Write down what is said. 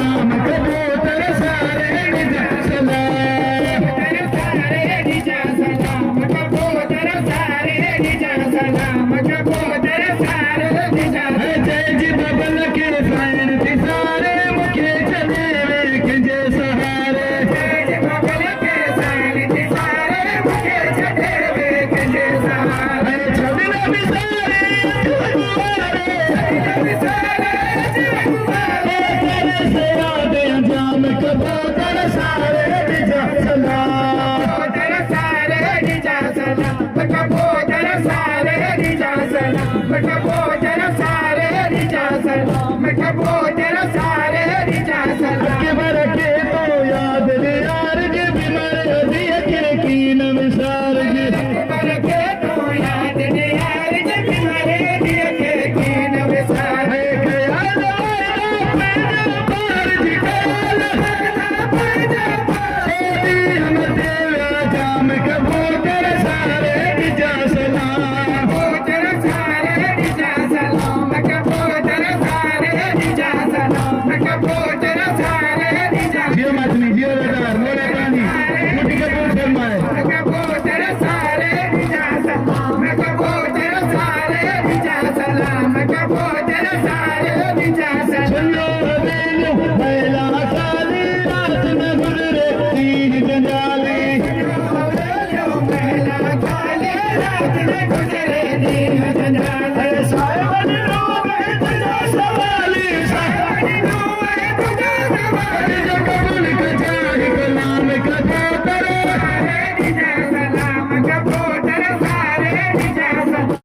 सलाम कबूतर सारे निजा सलाम सारे निजा सलाम कबूतर सारे निजा सलाम कबूतर सारे निजा जय जी बबल के फैन थी सारे मुखे चले वे कंजे सहारे जय जी बबल के फैन थी सारे मुखे चले वे कंजे सहारे छड़ना भी सारे कबूतर सारे निजा सलाम कबूतर सारे निजा सलाम कबूतर सारे निजा सलाम कबूतर सारे निजा सलाम कबूतर सारे निजा सलाम के बरके तो याद रे यार के बिमर दिए के कीन विसार के बरके तो याद रे यार के बिमर दिए के कीन विसार के याद कबूतर सारे निजा सलाम कबूतर सारे निजा सलाम कबूतर सारे निजा सलाम कबूतर